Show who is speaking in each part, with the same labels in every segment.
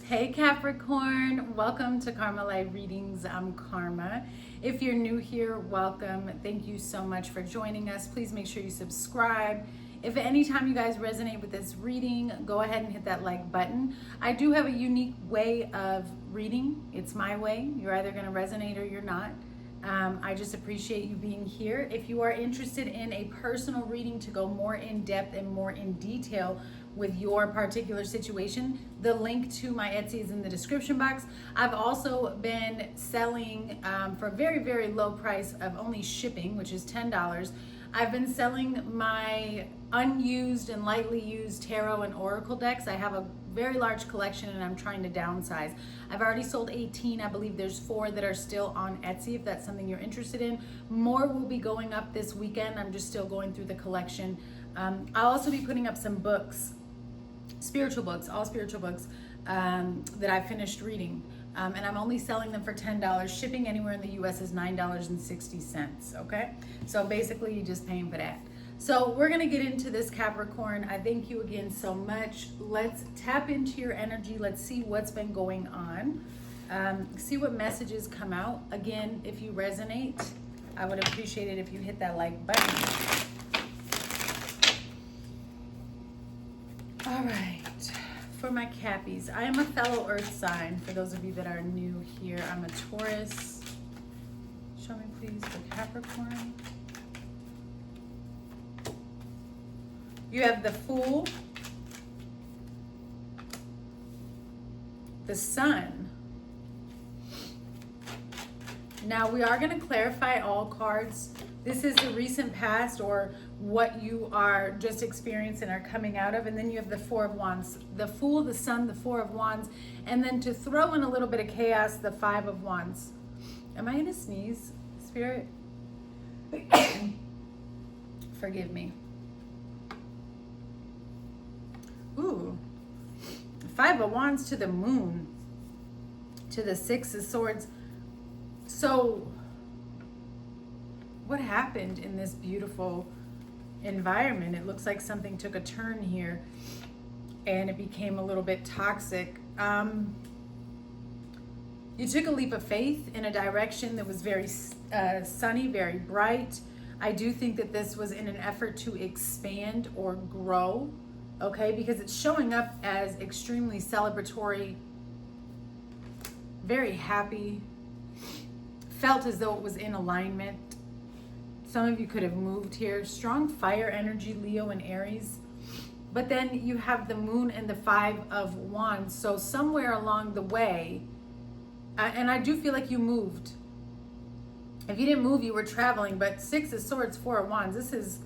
Speaker 1: Hey Capricorn, welcome to Karma Light Readings. I'm Karma. If you're new here, welcome. Thank you so much for joining us. Please make sure you subscribe. If at any time you guys resonate with this reading, go ahead and hit that like button. I do have a unique way of reading. It's my way. You're either going to resonate or you're not. I just appreciate you being here. If you are interested in a personal reading to go more in depth and more in detail with your particular situation, the link to my Etsy is in the description box. I've also been selling for a very, very low price of only shipping, which is $10. I've been selling my unused and lightly used tarot and oracle decks. I have a very large collection and I'm trying to downsize. I've already sold 18. I believe there's 4 that are still on Etsy if that's something you're interested in. More will be going up this weekend. I'm just still going through the collection. I'll also be putting up some books, spiritual books, all spiritual books that I finished reading. And I'm only selling them for $10. Shipping anywhere in the US is $9.60, okay? So basically you're just paying for that. So we're gonna get into this, Capricorn. I thank you again so much. Let's tap into your energy. Let's see what's been going on. See what messages come out. Again, if you resonate, I would appreciate it if you hit that like button. All right, for my Cappies, I am a fellow earth sign. For those of you that are new here, I'm a Taurus. Show me please for Capricorn. You have the Fool, the Sun. Now we are going to clarify all cards. This is the recent past or what you are just experiencing or coming out of. And then you have the Four of Wands, the Fool, the Sun, the Four of Wands. And then to throw in a little bit of chaos, the Five of Wands. Am I going to sneeze, Spirit? Forgive me. Ooh, Five of Wands to the Moon, to the Six of Swords. So what happened in this beautiful environment? It looks like something took a turn here and it became a little bit toxic. You took a leap of faith in a direction that was very sunny, very bright. I do think that this was in an effort to expand or grow. Okay, because it's showing up as extremely celebratory, very happy, felt as though it was in alignment. Some of you could have moved here. Strong fire energy, Leo and Aries. But then you have the Moon and the Five of Wands. So somewhere along the way, and I do feel like you moved. If you didn't move, you were traveling, but Six of Swords, Four of Wands, this is...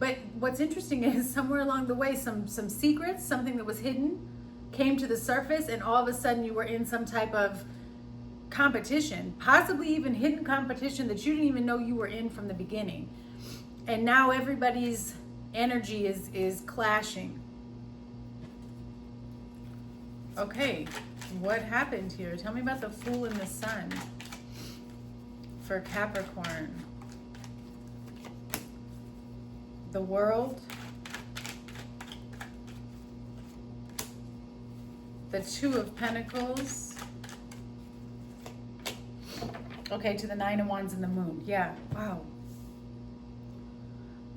Speaker 1: But what's interesting is somewhere along the way, some secrets, something that was hidden came to the surface and all of a sudden you were in some type of competition, possibly even hidden competition that you didn't even know you were in from the beginning. And now everybody's energy is clashing. Okay, what happened here? Tell me about the Fool and the Sun for Capricorn. The World, the Two of Pentacles, okay, to the Nine of Wands and the Moon. Yeah, wow.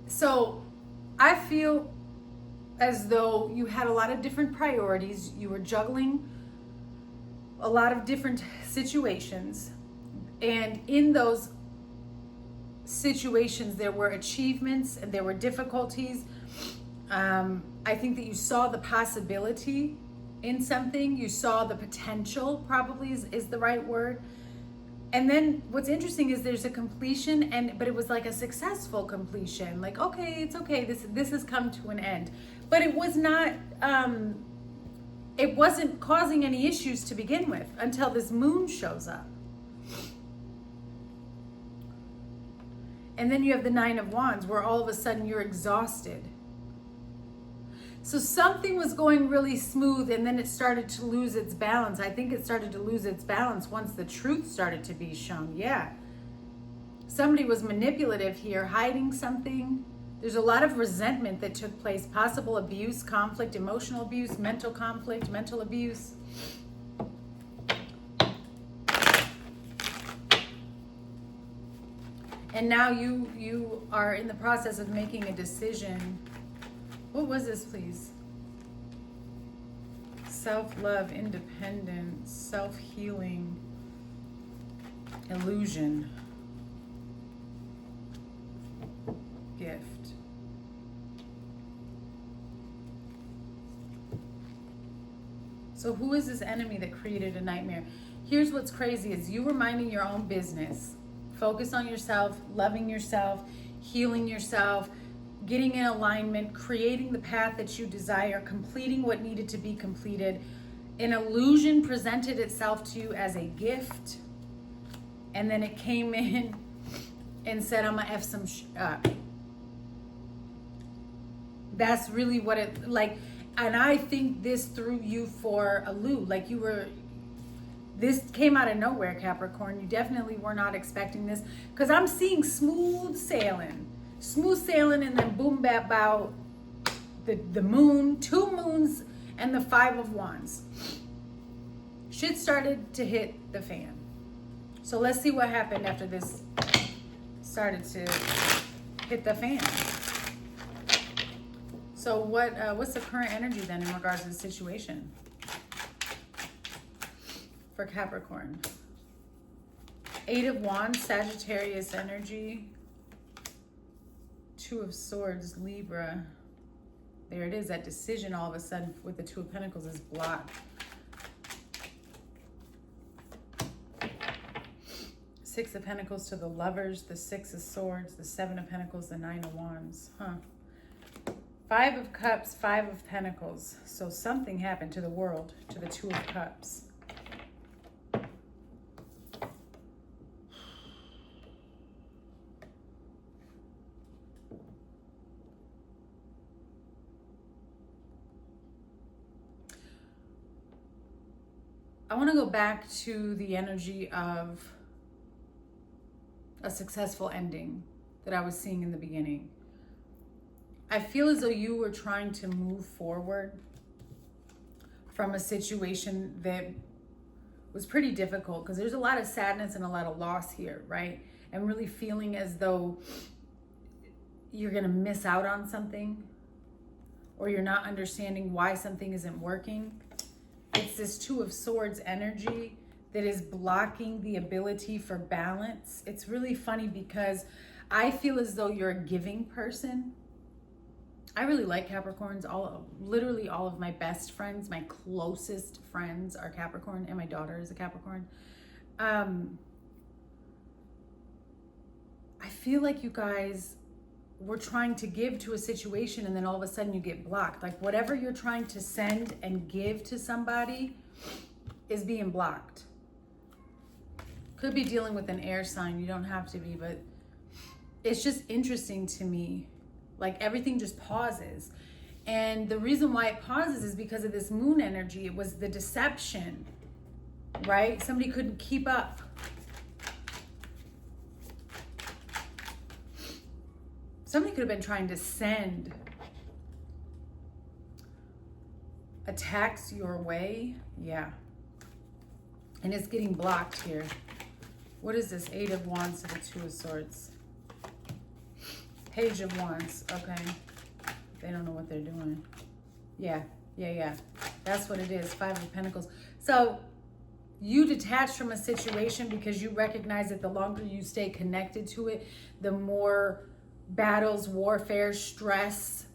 Speaker 1: So I feel as though you had a lot of different priorities. You were juggling a lot of different situations, and in those situations there were achievements and there were difficulties. I think that you saw the possibility in something. You saw the potential, probably is the right word. And then what's interesting is there's a completion, but it was like a successful completion. Like, okay, it's okay. This has come to an end. But it was not, it wasn't causing any issues to begin with until this Moon shows up. And then you have the Nine of Wands where all of a sudden you're exhausted. So something was going really smooth and then it started to lose its balance. I think it started to lose its balance once the truth started to be shown. Yeah. Somebody was manipulative here, hiding something. There's a lot of resentment that took place, possible abuse, conflict, emotional abuse, mental conflict, mental abuse. And now you are in the process of making a decision. What was this, please? Self-love, independence, self-healing, illusion, gift. So who is this enemy that created a nightmare? Here's what's crazy is you were minding your own business. Focus on yourself, loving yourself, healing yourself, getting in alignment, creating the path that you desire, completing what needed to be completed. An illusion presented itself to you as a gift. And then it came in and said, I'm gonna F some up. That's really what it, like, and I think this threw you for a loop. Like you were, this came out of nowhere, Capricorn. You definitely were not expecting this. Because I'm seeing smooth sailing. Smooth sailing and then boom, bap, bow. The moon, 2 moons, and the 5 of Wands. Shit started to hit the fan. So let's see what happened after this started to hit the fan. So what's the current energy then in regards to the situation for Capricorn? 8 of Wands, Sagittarius energy. 2 of Swords, Libra. There it is, that decision all of a sudden with the 2 of Pentacles is blocked. 6 of Pentacles to the Lovers, the 6 of Swords, the 7 of Pentacles, the 9 of Wands. 5 of Cups, 5 of Pentacles. So something happened to the world, to the 2 of Cups. I want to go back to the energy of a successful ending that I was seeing in the beginning. I feel as though you were trying to move forward from a situation that was pretty difficult because there's a lot of sadness and a lot of loss here, right? And really feeling as though you're going to miss out on something or you're not understanding why something isn't working. It's this 2 of Swords energy that is blocking the ability for balance. It's really funny because I feel as though you're a giving person. I really like Capricorns. Literally all of my best friends, my closest friends are Capricorn, and my daughter is a Capricorn. I feel like you guys were trying to give to a situation and then all of a sudden you get blocked. Like whatever you're trying to send and give to somebody is being blocked. Could be dealing with an air sign. You don't have to be, but it's just interesting to me. Like everything just pauses. And the reason why it pauses is because of this moon energy. It was the deception, right? Somebody couldn't keep up. Somebody could have been trying to send attacks your way. Yeah. And it's getting blocked here. What is this? 8 of Wands to the 2 of Swords. Page of Wands. Okay. They don't know what they're doing. Yeah. That's what it is. 5 of Pentacles. So you detached from a situation because you recognize that the longer you stay connected to it, the more battles, warfare, stress,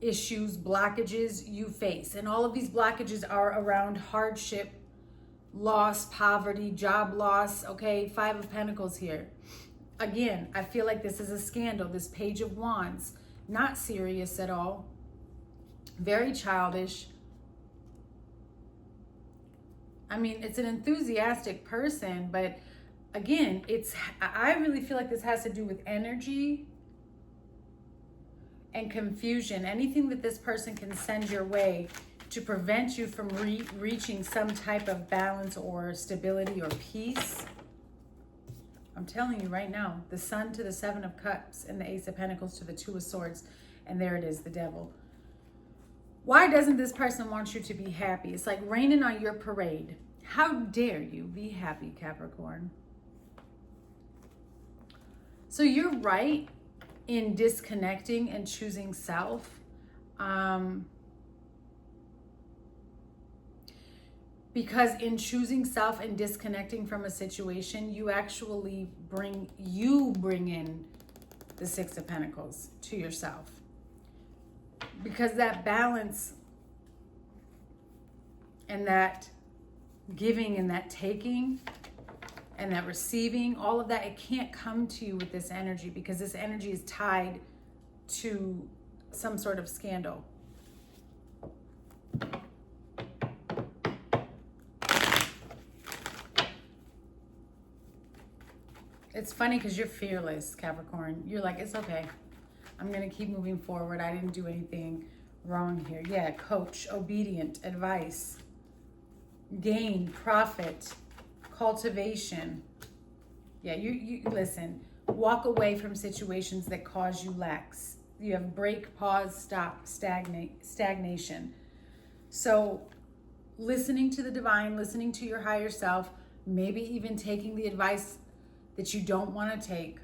Speaker 1: issues, blockages you face. And all of these blockages are around hardship, loss, poverty, job loss. Okay, 5 of Pentacles here. Again, I feel like this is a scandal. This Page of Wands, not serious at all. Very childish. I mean, it's an enthusiastic person, but again, I really feel like this has to do with energy and confusion. Anything that this person can send your way to prevent you from reaching some type of balance or stability or peace. I'm telling you right now, the Sun to the 7 of Cups and the Ace of Pentacles to the 2 of Swords. And there it is, the Devil. Why doesn't this person want you to be happy? It's like raining on your parade. How dare you be happy, Capricorn? So you're right in disconnecting and choosing self. Because in choosing self and disconnecting from a situation, you actually bring in the Six of Pentacles to yourself. Because that balance and that giving and that taking and that receiving, all of that, it can't come to you with this energy, because this energy is tied to some sort of scandal. It's funny because you're fearless, Capricorn. You're like, it's okay. I'm going to keep moving forward. I didn't do anything wrong here. Yeah, coach, obedient, advice, gain, profit, cultivation. Yeah, you listen. Walk away from situations that cause you lacks. You have break, pause, stop, stagnation. So listening to the divine, listening to your higher self, maybe even taking the advice that you don't want to take,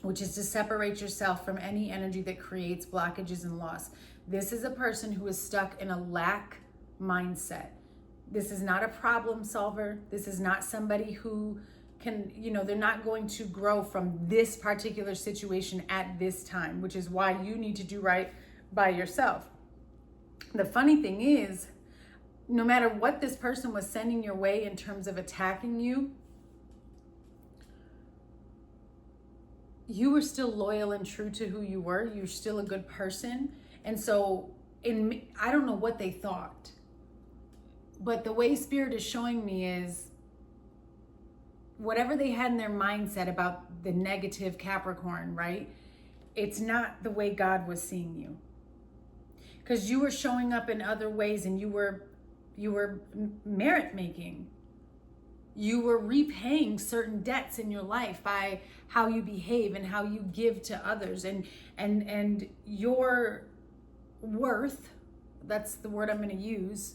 Speaker 1: which is to separate yourself from any energy that creates blockages and loss. This is a person who is stuck in a lack mindset. This is not a problem solver. This is not somebody who can, they're not going to grow from this particular situation at this time, which is why you need to do right by yourself. The funny thing is, no matter what this person was sending your way in terms of attacking you, you were still loyal and true to who you were. You're still a good person. And so I don't know what they thought, but the way Spirit is showing me is whatever they had in their mindset about the negative Capricorn, right? It's not the way God was seeing you. Because you were showing up in other ways, and you were merit making. You were repaying certain debts in your life by how you behave and how you give to others, and your worth, that's the word I'm going to use,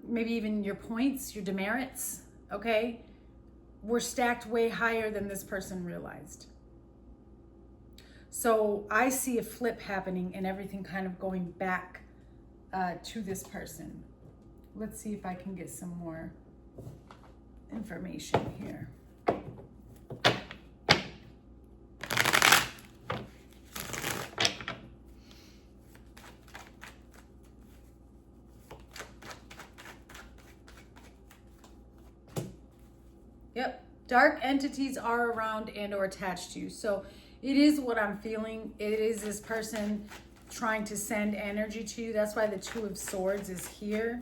Speaker 1: maybe even your points, your demerits, okay, were stacked way higher than this person realized. So I see a flip happening and everything kind of going back to this person. Let's see if I can get some more information here. Yep, dark entities are around and or attached to you. So it is what I'm feeling. It is this person trying to send energy to you. That's why the Two of Swords is here.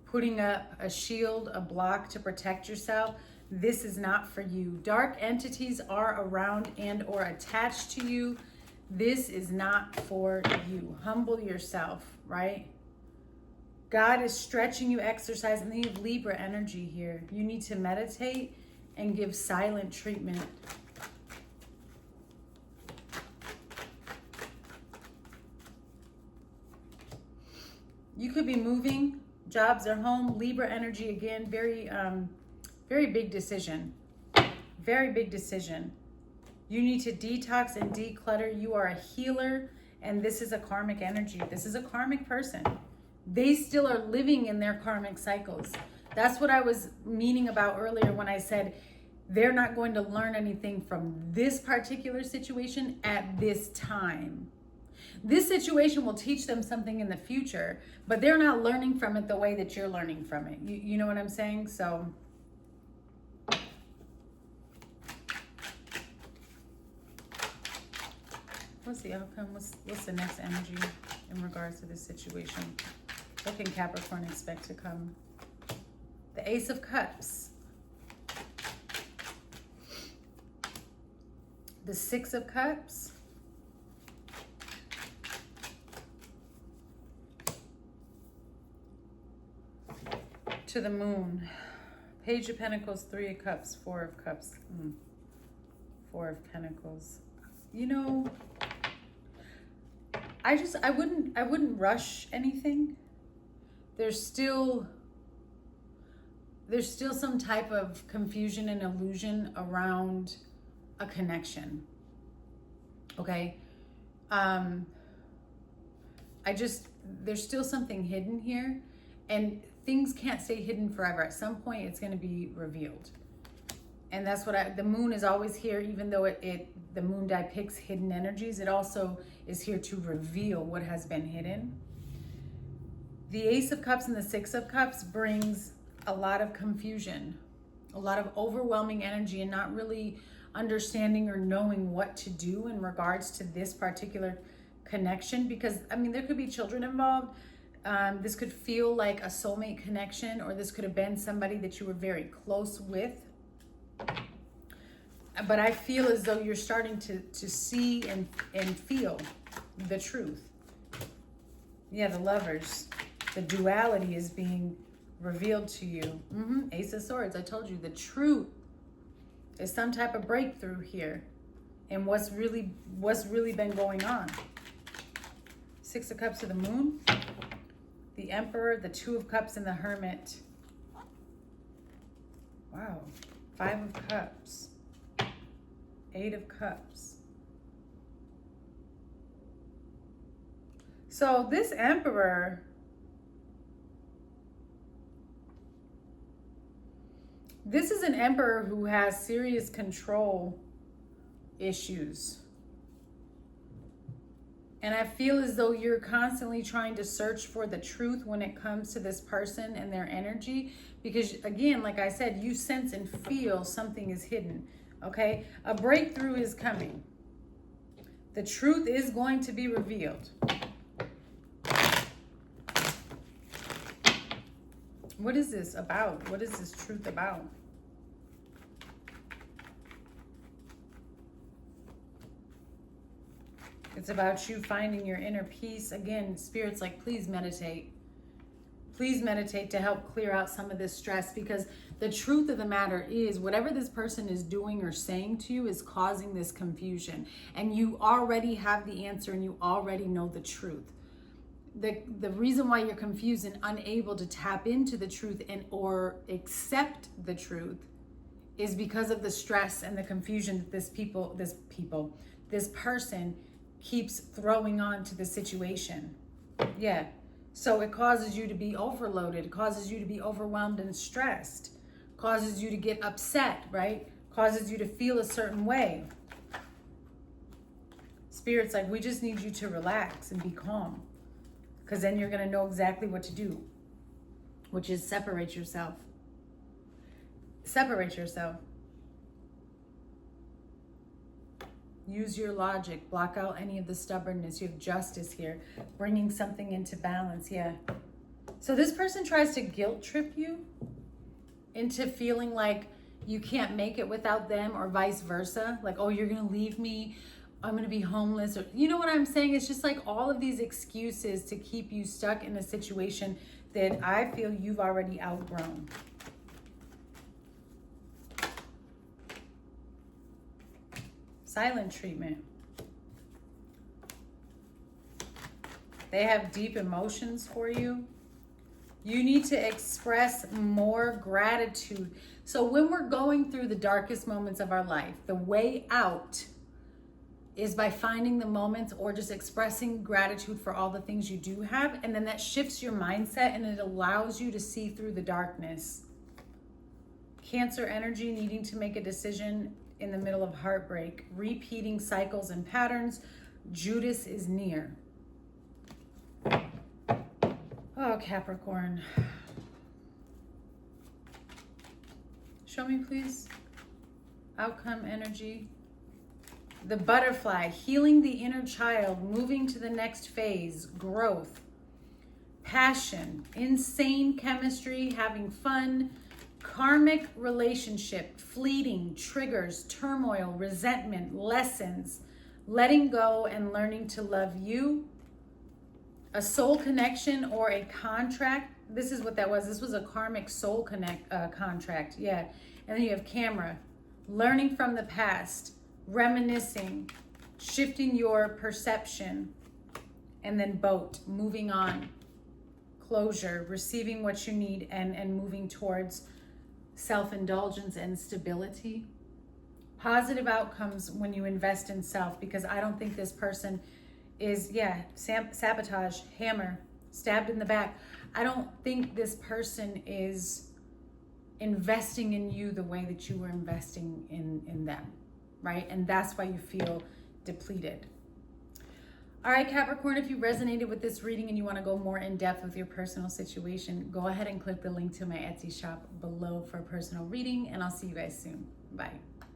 Speaker 1: Putting up a shield, a block to protect yourself. This is not for you. Dark entities are around and or attached to you. This is not for you. Humble yourself, right? God is stretching you, exercise, and then you have Libra energy here. You need to meditate and give silent treatment. You could be moving, jobs or home. Libra energy again, very big decision. Very big decision. You need to detox and declutter. You are a healer, and this is a karmic energy. This is a karmic person. They still are living in their karmic cycles. That's what I was meaning about earlier when I said they're not going to learn anything from this particular situation at this time. This situation will teach them something in the future, but they're not learning from it the way that you're learning from it. You know what I'm saying? So what's the outcome? What's the next energy in regards to this situation? What can Capricorn expect to come? The Ace of Cups. The Six of Cups. To the Moon. Page of Pentacles, Three of Cups, Four of Cups. Four of Pentacles. You know, I wouldn't rush anything. There's still some type of confusion and illusion around a connection. Okay. There's still something hidden here, and things can't stay hidden forever. At some point it's going to be revealed. And that's what the moon is always here, even though the moon depicts hidden energies, it also is here to reveal what has been hidden. The Ace of Cups and the Six of Cups brings a lot of confusion, a lot of overwhelming energy, and not really understanding or knowing what to do in regards to this particular connection. Because, I mean, there could be children involved. This could feel like a soulmate connection, or this could have been somebody that you were very close with. But I feel as though you're starting to see and feel the truth. Yeah, the Lovers. The duality is being revealed to you. Ace of Swords. I told you the truth is some type of breakthrough here, and what's really been going on. Six of Cups to the Moon, the Emperor, the Two of Cups, and the Hermit. Wow. Five of Cups, Eight of Cups. So this Emperor, this is an Emperor who has serious control issues. And I feel as though you're constantly trying to search for the truth when it comes to this person and their energy. Because again, like I said, you sense and feel something is hidden. Okay? A breakthrough is coming. The truth is going to be revealed. What is this about? What is this truth about? It's about you finding your inner peace. Again, Spirit's like, please meditate. Please meditate to help clear out some of this stress, because the truth of the matter is whatever this person is doing or saying to you is causing this confusion. And you already have the answer, and you already know the truth. The reason why you're confused and unable to tap into the truth and or accept the truth is because of the stress and the confusion that this person keeps throwing on to the situation. Yeah. So it causes you to be overloaded, causes you to be overwhelmed and stressed, causes you to get upset, right? Causes you to feel a certain way. Spirit's like, we just need you to relax and be calm, because then you're going to know exactly what to do, which is separate yourself. Separate yourself. Use your logic. Block out any of the stubbornness. You have justice here. Bringing something into balance. Yeah. So this person tries to guilt trip you into feeling like you can't make it without them, or vice versa. Like, oh, you're going to leave me. I'm going to be homeless. Or, you know what I'm saying? It's just like all of these excuses to keep you stuck in a situation that I feel you've already outgrown. Silent treatment. They have deep emotions for you. You need to express more gratitude. So when we're going through the darkest moments of our life, the way out is by finding the moments or just expressing gratitude for all the things you do have. And then that shifts your mindset, and it allows you to see through the darkness. Cancer energy, needing to make a decision in the middle of heartbreak, repeating cycles and patterns. Judas is near. Oh, Capricorn. Show me, please. Outcome energy. The butterfly, healing the inner child, moving to the next phase, growth, passion, insane chemistry, having fun, karmic relationship, fleeting, triggers, turmoil, resentment, lessons, letting go and learning to love you, a soul connection or a contract. This is what that was. This was a karmic soul contract. Yeah. And then you have camera, learning from the past, reminiscing, shifting your perception, and then boat, moving on, closure, receiving what you need, and moving towards self-indulgence and stability. Positive outcomes when you invest in self, because I don't think this person is, sabotage, hammer, stabbed in the back. I don't think this person is investing in you the way that you were investing in them, right? And that's why you feel depleted. All right, Capricorn, if you resonated with this reading and you want to go more in depth with your personal situation, go ahead and click the link to my Etsy shop below for a personal reading, and I'll see you guys soon. Bye.